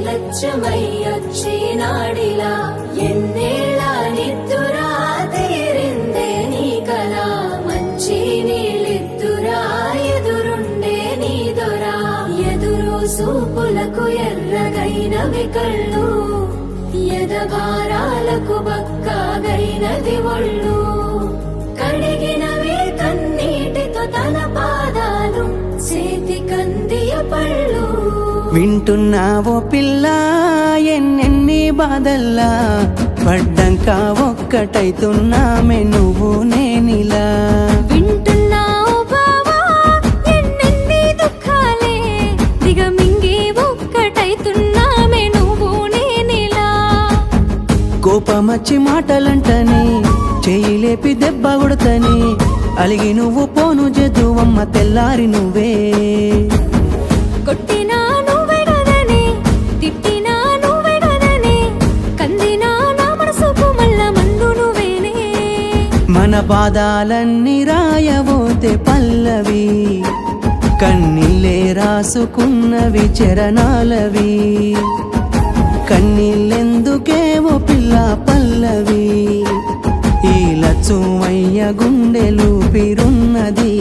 లక్ష్యమయ్యొచ్చినాడిలా ఎన్నేళ్ళ నిద్దురా తీరిందే నీ కల మంచి నీళ్ళిద్దురా ఎదురుండే నీ దొరా ఎదురు సూపులకు ఎర్రగైనవి కళ్ళు ఎదభారాలకు బక్కాగైనది ఒళ్ళు కడిగినవే కన్నీటితో తన పాదాలు చేతి కందియ పళ్ళు వింటున్నావో పిల్ల ఎన్నెన్ని బాధల్లా పడ్డంక ఒక్కటైతున్నామే నువ్వు నేనిలా వింటున్నావు బావా ఎన్నెన్ని దుఃఖాలే దిగమింగి ఒక్కటైతున్నామే నువ్వు నేనిలా కోపమచ్చి మాటలంటని చెయ్యి లేపి దెబ్బ కొడతని అలిగి నువ్వు పోను జదువమ్మ తెల్లారి నువ్వే కొట్టినా నువ్వే కదనే తిట్టినా నువ్వే కదనే కందినా నా మనసుకు మళ్ళ మందు నువ్వేనే మన పాదాలన్నీ రాయబోతే పల్లవి కన్నీళ్ళే రాసుకున్నవి చరణాలవి కన్నీళ్ళెందుకేవో పిల్ల పల్లవి ఈ లచ్చుమయ్య గుండెలు పిరున్నది